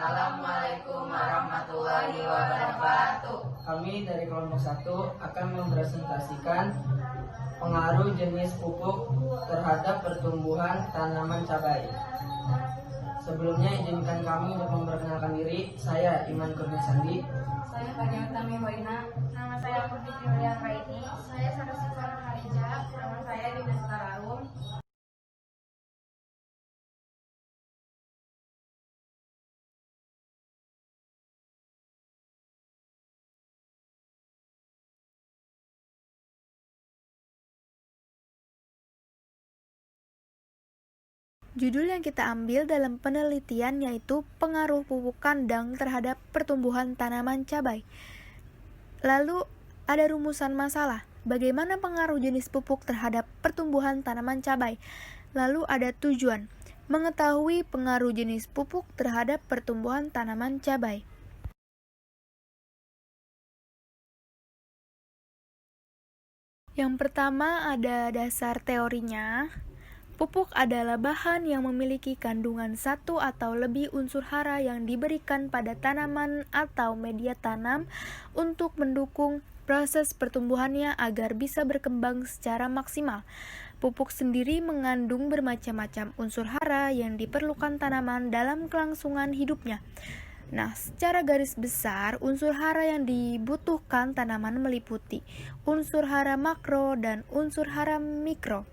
Assalamualaikum warahmatullahi wabarakatuh. Kami dari kelompok 1 akan mempresentasikan pengaruh jenis pupuk terhadap pertumbuhan tanaman cabai. Sebelumnya izinkan kami untuk memperkenalkan diri. Saya Iman Kurnia Sandi. Saya Kania Utami Waina. Nama saya Putri Julian Raini. Saya Sarasita Harija. Nama saya Dina Sararum. Judul yang kita ambil dalam penelitian yaitu pengaruh pupuk kandang terhadap pertumbuhan tanaman cabai. Lalu ada rumusan masalah, bagaimana pengaruh jenis pupuk terhadap pertumbuhan tanaman cabai. Lalu ada tujuan, mengetahui pengaruh jenis pupuk terhadap pertumbuhan tanaman cabai. Yang pertama ada dasar teorinya. Pupuk adalah bahan yang memiliki kandungan satu atau lebih unsur hara yang diberikan pada tanaman atau media tanam untuk mendukung proses pertumbuhannya agar bisa berkembang secara maksimal. Pupuk sendiri mengandung bermacam-macam unsur hara yang diperlukan tanaman dalam kelangsungan hidupnya. Nah, secara garis besar, unsur hara yang dibutuhkan tanaman meliputi unsur hara makro dan unsur hara mikro.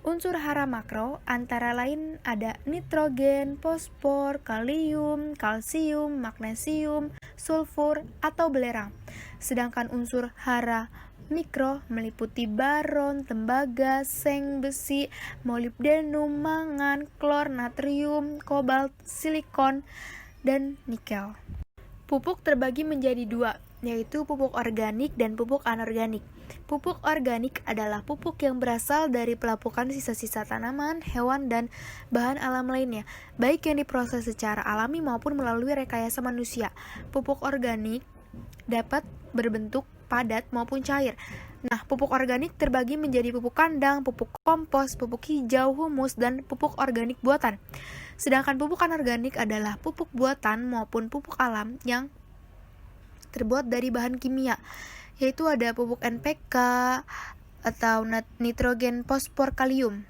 Unsur hara makro antara lain ada nitrogen, fosfor, kalium, kalsium, magnesium, sulfur, atau belerang. Sedangkan unsur hara mikro meliputi baron, tembaga, seng, besi, molibdenum, mangan, klor, natrium, kobalt, silikon, dan nikel. Pupuk terbagi menjadi dua, yaitu pupuk organik dan pupuk anorganik. Pupuk organik adalah pupuk yang berasal dari pelapukan sisa-sisa tanaman, hewan, dan bahan alam lainnya, baik yang diproses secara alami maupun melalui rekayasa manusia. Pupuk organik dapat berbentuk padat maupun cair. Nah, pupuk organik terbagi menjadi pupuk kandang, pupuk kompos, pupuk hijau, humus, dan pupuk organik buatan. Sedangkan pupuk anorganik adalah pupuk buatan maupun pupuk alam yang terbuat dari bahan kimia, yaitu ada pupuk NPK atau nitrogen fosfor kalium,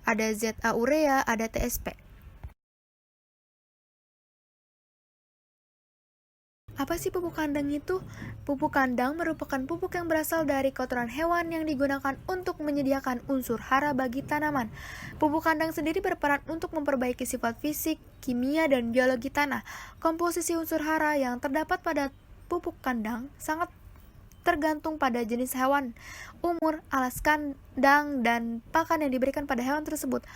ada ZA urea, ada TSP. Apa sih pupuk kandang itu? Pupuk kandang merupakan pupuk yang berasal dari kotoran hewan yang digunakan untuk menyediakan unsur hara bagi tanaman. Pupuk kandang sendiri berperan untuk memperbaiki sifat fisik, kimia, dan biologi tanah. Komposisi unsur hara yang terdapat pada pupuk kandang sangat tergantung pada jenis hewan, umur, alas kandang, dan pakan yang diberikan pada hewan tersebut.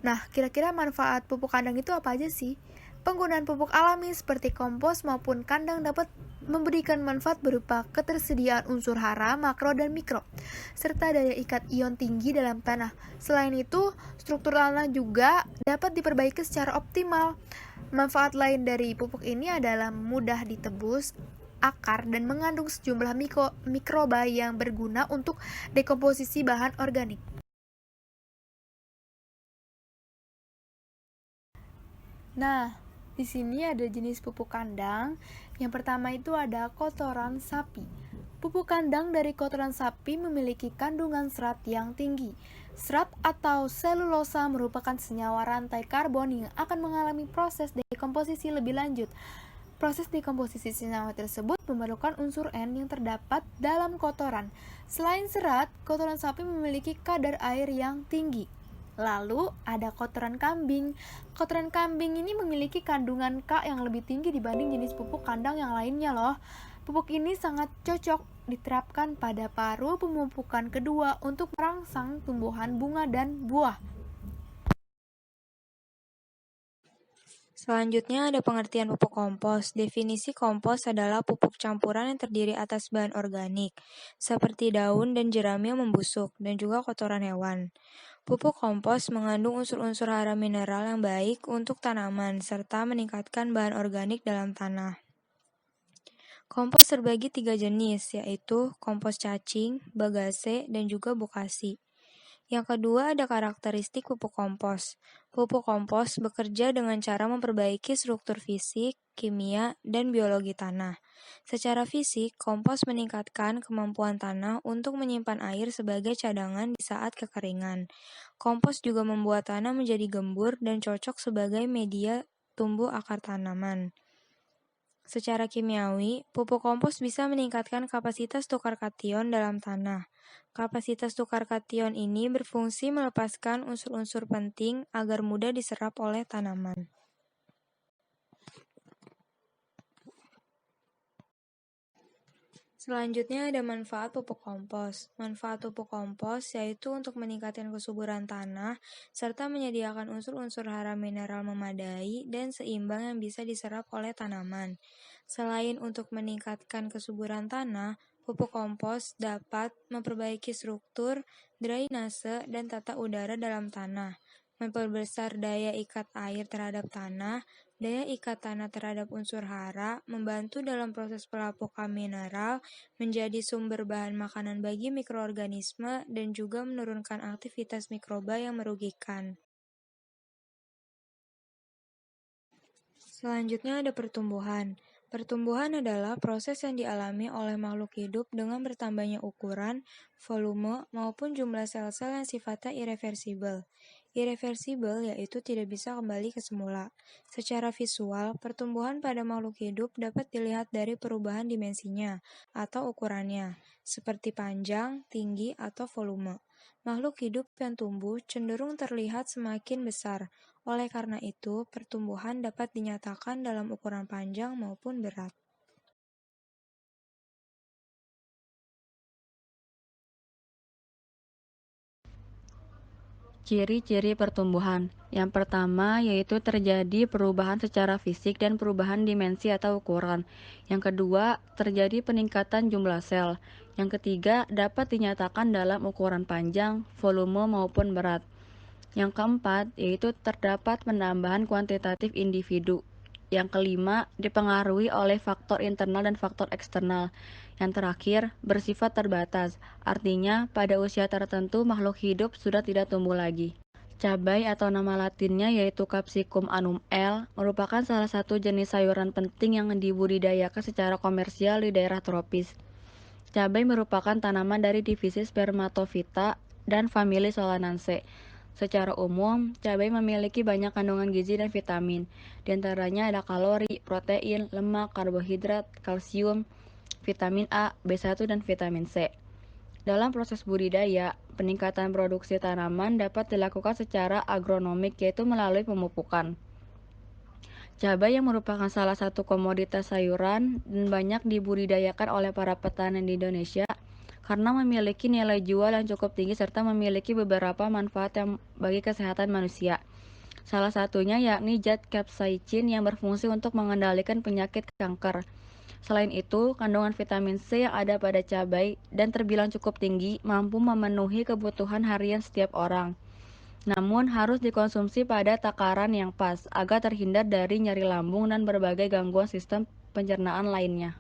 Nah, kira-kira manfaat pupuk kandang itu apa aja sih? Penggunaan pupuk alami seperti kompos maupun kandang dapat memberikan manfaat berupa ketersediaan unsur hara, makro, dan mikro, serta daya ikat ion tinggi dalam tanah. Selain itu, struktur tanah juga dapat diperbaiki secara optimal. Manfaat lain dari pupuk ini adalah mudah ditebus akar dan mengandung sejumlah mikroba yang berguna untuk dekomposisi bahan organik. Nah, di sini ada jenis pupuk kandang. Yang pertama itu ada kotoran sapi. Pupuk kandang dari kotoran sapi memiliki kandungan serat yang tinggi. Serat atau selulosa merupakan senyawa rantai karbon yang akan mengalami proses dekomposisi lebih lanjut. Proses dekomposisi senyawa tersebut memerlukan unsur N yang terdapat dalam kotoran. Selain serat, kotoran sapi memiliki kadar air yang tinggi. Lalu ada kotoran kambing. Kotoran kambing ini memiliki kandungan K yang lebih tinggi dibanding jenis pupuk kandang yang lainnya loh. Pupuk ini sangat cocok diterapkan pada paruh pemupukan kedua untuk merangsang tumbuhan bunga dan buah. Selanjutnya ada pengertian pupuk kompos. Definisi kompos adalah pupuk campuran yang terdiri atas bahan organik, seperti daun dan jerami yang membusuk, dan juga kotoran hewan. Pupuk kompos mengandung unsur-unsur hara mineral yang baik untuk tanaman, serta meningkatkan bahan organik dalam tanah. Kompos terbagi 3 jenis, yaitu kompos cacing, bagase, dan juga bokasi. Yang kedua ada karakteristik pupuk kompos. Pupuk kompos bekerja dengan cara memperbaiki struktur fisik, kimia, dan biologi tanah. Secara fisik, kompos meningkatkan kemampuan tanah untuk menyimpan air sebagai cadangan di saat kekeringan. Kompos juga membuat tanah menjadi gembur dan cocok sebagai media tumbuh akar tanaman. Secara kimiawi, pupuk kompos bisa meningkatkan kapasitas tukar kation dalam tanah. Kapasitas tukar kation ini berfungsi melepaskan unsur-unsur penting agar mudah diserap oleh tanaman. Selanjutnya ada manfaat pupuk kompos. Manfaat pupuk kompos yaitu untuk meningkatkan kesuburan tanah serta menyediakan unsur-unsur hara mineral memadai dan seimbang yang bisa diserap oleh tanaman. Selain untuk meningkatkan kesuburan tanah, pupuk kompos dapat memperbaiki struktur, drainase, dan tata udara dalam tanah, memperbesar daya ikat air terhadap tanah, daya ikat tanah terhadap unsur hara, membantu dalam proses pelapukan mineral, menjadi sumber bahan makanan bagi mikroorganisme, dan juga menurunkan aktivitas mikroba yang merugikan. Selanjutnya ada pertumbuhan. Pertumbuhan adalah proses yang dialami oleh makhluk hidup dengan bertambahnya ukuran, volume, maupun jumlah sel-sel yang sifatnya irreversibel. Irreversibel yaitu tidak bisa kembali ke semula. Secara visual, pertumbuhan pada makhluk hidup dapat dilihat dari perubahan dimensinya atau ukurannya, seperti panjang, tinggi, atau volume. Makhluk hidup yang tumbuh cenderung terlihat semakin besar. Oleh karena itu, pertumbuhan dapat dinyatakan dalam ukuran panjang maupun berat. Ciri-ciri pertumbuhan. Yang pertama yaitu terjadi perubahan secara fisik dan perubahan dimensi atau ukuran. Yang kedua, terjadi peningkatan jumlah sel. Yang ketiga, dapat dinyatakan dalam ukuran panjang, volume maupun berat. Yang keempat, yaitu terdapat penambahan kuantitatif individu. Yang kelima, dipengaruhi oleh faktor internal dan faktor eksternal. Yang terakhir, bersifat terbatas. Artinya, pada usia tertentu makhluk hidup sudah tidak tumbuh lagi. Cabai atau nama latinnya yaitu Capsicum annum L merupakan salah satu jenis sayuran penting yang dibudidayakan secara komersial di daerah tropis. Cabai merupakan tanaman dari divisi Spermatophyta dan famili Solanaceae. Secara umum, cabai memiliki banyak kandungan gizi dan vitamin. Di antaranya ada kalori, protein, lemak, karbohidrat, kalsium, vitamin A, B1, dan vitamin C. Dalam proses budidaya, peningkatan produksi tanaman dapat dilakukan secara agronomik, yaitu melalui pemupukan. Cabai yang merupakan salah satu komoditas sayuran dan banyak dibudidayakan oleh para petani di Indonesia karena memiliki nilai jual yang cukup tinggi serta memiliki beberapa manfaat yang bagi kesehatan manusia. Salah satunya yakni zat capsaicin yang berfungsi untuk mengendalikan penyakit kanker. Selain itu, kandungan vitamin C yang ada pada cabai dan terbilang cukup tinggi mampu memenuhi kebutuhan harian setiap orang. Namun harus dikonsumsi pada takaran yang pas agar terhindar dari nyeri lambung dan berbagai gangguan sistem pencernaan lainnya.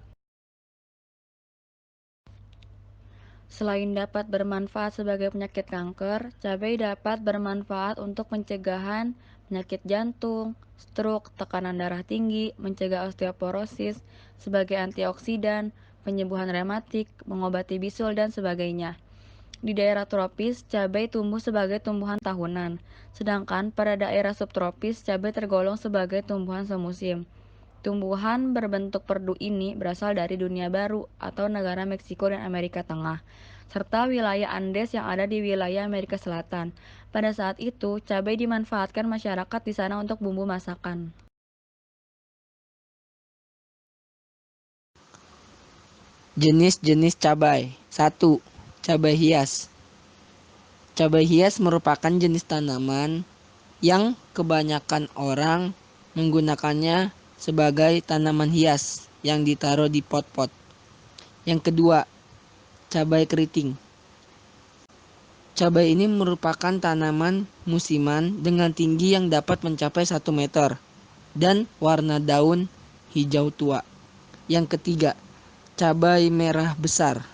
Selain dapat bermanfaat sebagai penyakit kanker, cabai dapat bermanfaat untuk pencegahan penyakit jantung, stroke, tekanan darah tinggi, mencegah osteoporosis, sebagai antioksidan, penyembuhan rematik, mengobati bisul, dan sebagainya. Di daerah tropis, cabai tumbuh sebagai tumbuhan tahunan, sedangkan pada daerah subtropis, cabai tergolong sebagai tumbuhan semusim. Tumbuhan berbentuk perdu ini berasal dari dunia baru atau negara Meksiko dan Amerika Tengah, serta wilayah Andes yang ada di wilayah Amerika Selatan. Pada saat itu, cabai dimanfaatkan masyarakat di sana untuk bumbu masakan. Jenis-jenis cabai. 1. Cabai hias. Cabai hias merupakan jenis tanaman yang kebanyakan orang menggunakannya sebagai tanaman hias yang ditaruh di pot-pot. Yang kedua, cabai keriting. Cabai ini merupakan tanaman musiman dengan tinggi yang dapat mencapai 1 meter dan warna daun hijau tua. Yang ketiga, cabai merah besar.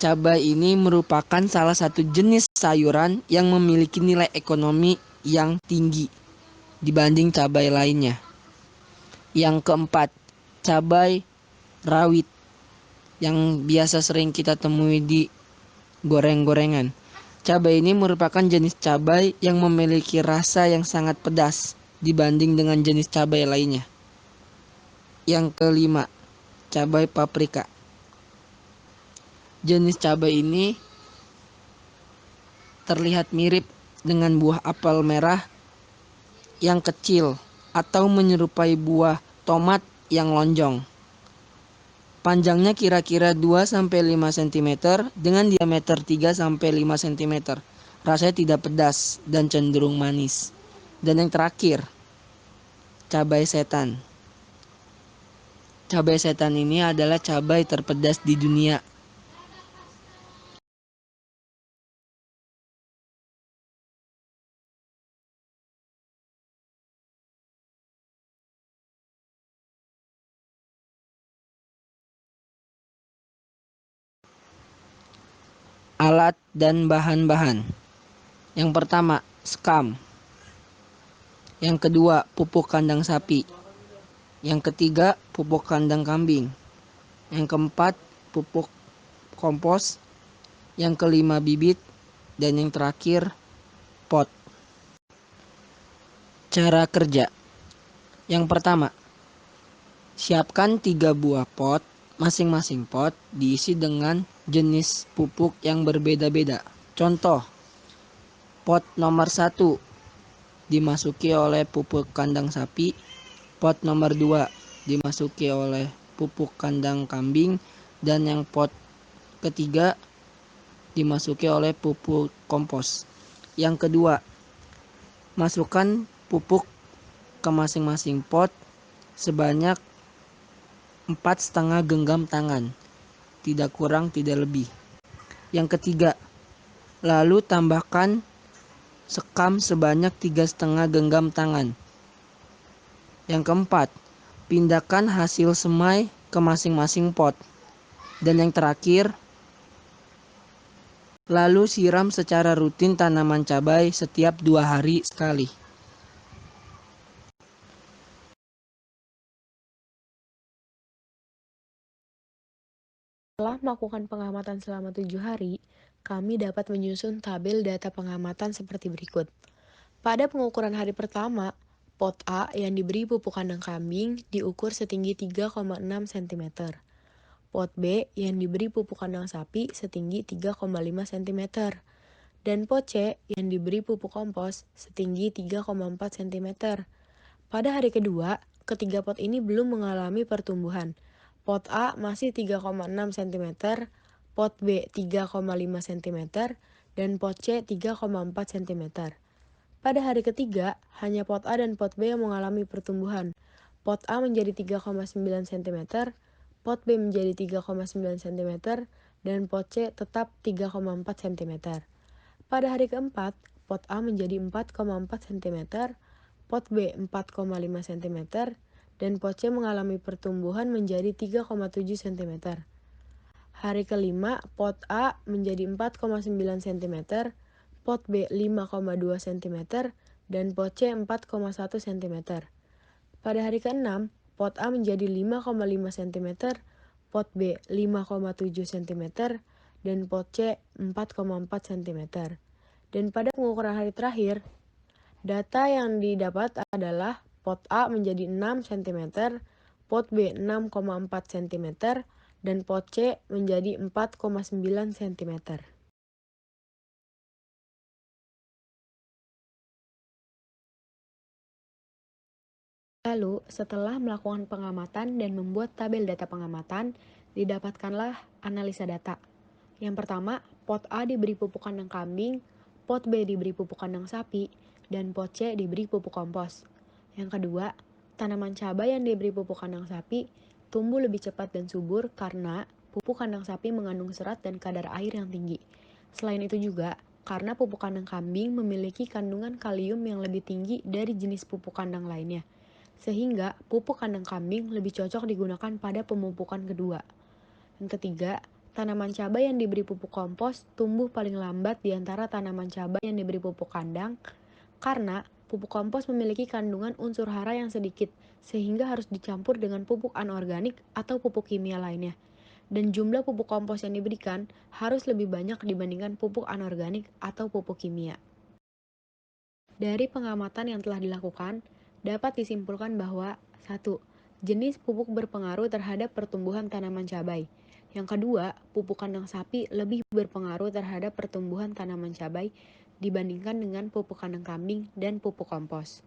Cabai ini merupakan salah satu jenis sayuran yang memiliki nilai ekonomi yang tinggi dibanding cabai lainnya. Yang keempat, cabai rawit yang biasa sering kita temui di goreng-gorengan. Cabai ini merupakan jenis cabai yang memiliki rasa yang sangat pedas dibanding dengan jenis cabai lainnya. Yang kelima, cabai paprika. Jenis cabai ini terlihat mirip dengan buah apel merah yang kecil atau menyerupai buah tomat yang lonjong. Panjangnya kira-kira 2-5 cm dengan diameter 3-5 cm. Rasanya tidak pedas dan cenderung manis. Dan yang terakhir, cabai setan. Cabai setan ini adalah cabai terpedas di dunia. Alat dan bahan-bahan. Yang pertama, sekam. Yang kedua, pupuk kandang sapi. Yang ketiga, pupuk kandang kambing. Yang keempat, pupuk kompos. Yang kelima, bibit. Dan yang terakhir, pot. Cara kerja. Yang pertama, siapkan 3 buah pot. Masing-masing pot diisi dengan jenis pupuk yang berbeda-beda. Contoh, pot nomor 1 dimasuki oleh pupuk kandang sapi, pot nomor 2 dimasuki oleh pupuk kandang kambing, dan yang pot ketiga dimasuki oleh pupuk kompos. Yang kedua, masukkan pupuk ke masing-masing pot sebanyak 4,5 genggam tangan, tidak kurang tidak lebih. Yang ketiga, lalu tambahkan sekam sebanyak 3,5 genggam tangan. Yang keempat, pindahkan hasil semai ke masing-masing pot. Dan yang terakhir, lalu siram secara rutin tanaman cabai setiap 2 hari sekali. Setelah melakukan pengamatan selama 7 hari, kami dapat menyusun tabel data pengamatan seperti berikut. Pada pengukuran hari pertama, pot A yang diberi pupuk kandang kambing diukur setinggi 3,6 cm. Pot B yang diberi pupuk kandang sapi setinggi 3,5 cm. Dan pot C yang diberi pupuk kompos setinggi 3,4 cm. Pada hari kedua, ketiga pot ini belum mengalami pertumbuhan. Pot A masih 3,6 cm, pot B 3,5 cm, dan pot C 3,4 cm. Pada hari ketiga, hanya pot A dan pot B yang mengalami pertumbuhan. Pot A menjadi 3,9 cm, pot B menjadi 3,9 cm, dan pot C tetap 3,4 cm. Pada hari keempat, pot A menjadi 4,4 cm, pot B 4,5 cm, dan pot C mengalami pertumbuhan menjadi 3,7 cm. Hari kelima, pot A menjadi 4,9 cm, pot B 5,2 cm, dan pot C 4,1 cm. Pada hari keenam, pot A menjadi 5,5 cm, pot B 5,7 cm, dan pot C 4,4 cm. Dan pada pengukuran hari terakhir, data yang didapat adalah pot A menjadi 6 cm, pot B 6,4 cm, dan pot C menjadi 4,9 cm. Lalu, setelah melakukan pengamatan dan membuat tabel data pengamatan, didapatkanlah analisa data. Yang pertama, pot A diberi pupuk kandang kambing, pot B diberi pupuk kandang sapi, dan pot C diberi pupuk kompos. Yang kedua, tanaman cabai yang diberi pupuk kandang sapi tumbuh lebih cepat dan subur karena pupuk kandang sapi mengandung serat dan kadar air yang tinggi. Selain itu juga, karena pupuk kandang kambing memiliki kandungan kalium yang lebih tinggi dari jenis pupuk kandang lainnya, sehingga pupuk kandang kambing lebih cocok digunakan pada pemupukan kedua. Yang ketiga, tanaman cabai yang diberi pupuk kompos tumbuh paling lambat di antara tanaman cabai yang diberi pupuk kandang karena pupuk kompos memiliki kandungan unsur hara yang sedikit sehingga harus dicampur dengan pupuk anorganik atau pupuk kimia lainnya. Dan jumlah pupuk kompos yang diberikan harus lebih banyak dibandingkan pupuk anorganik atau pupuk kimia. Dari pengamatan yang telah dilakukan, dapat disimpulkan bahwa 1. Jenis pupuk berpengaruh terhadap pertumbuhan tanaman cabai. Yang kedua, pupuk kandang sapi lebih berpengaruh terhadap pertumbuhan tanaman cabai dibandingkan dengan pupuk kandang kambing dan pupuk kompos.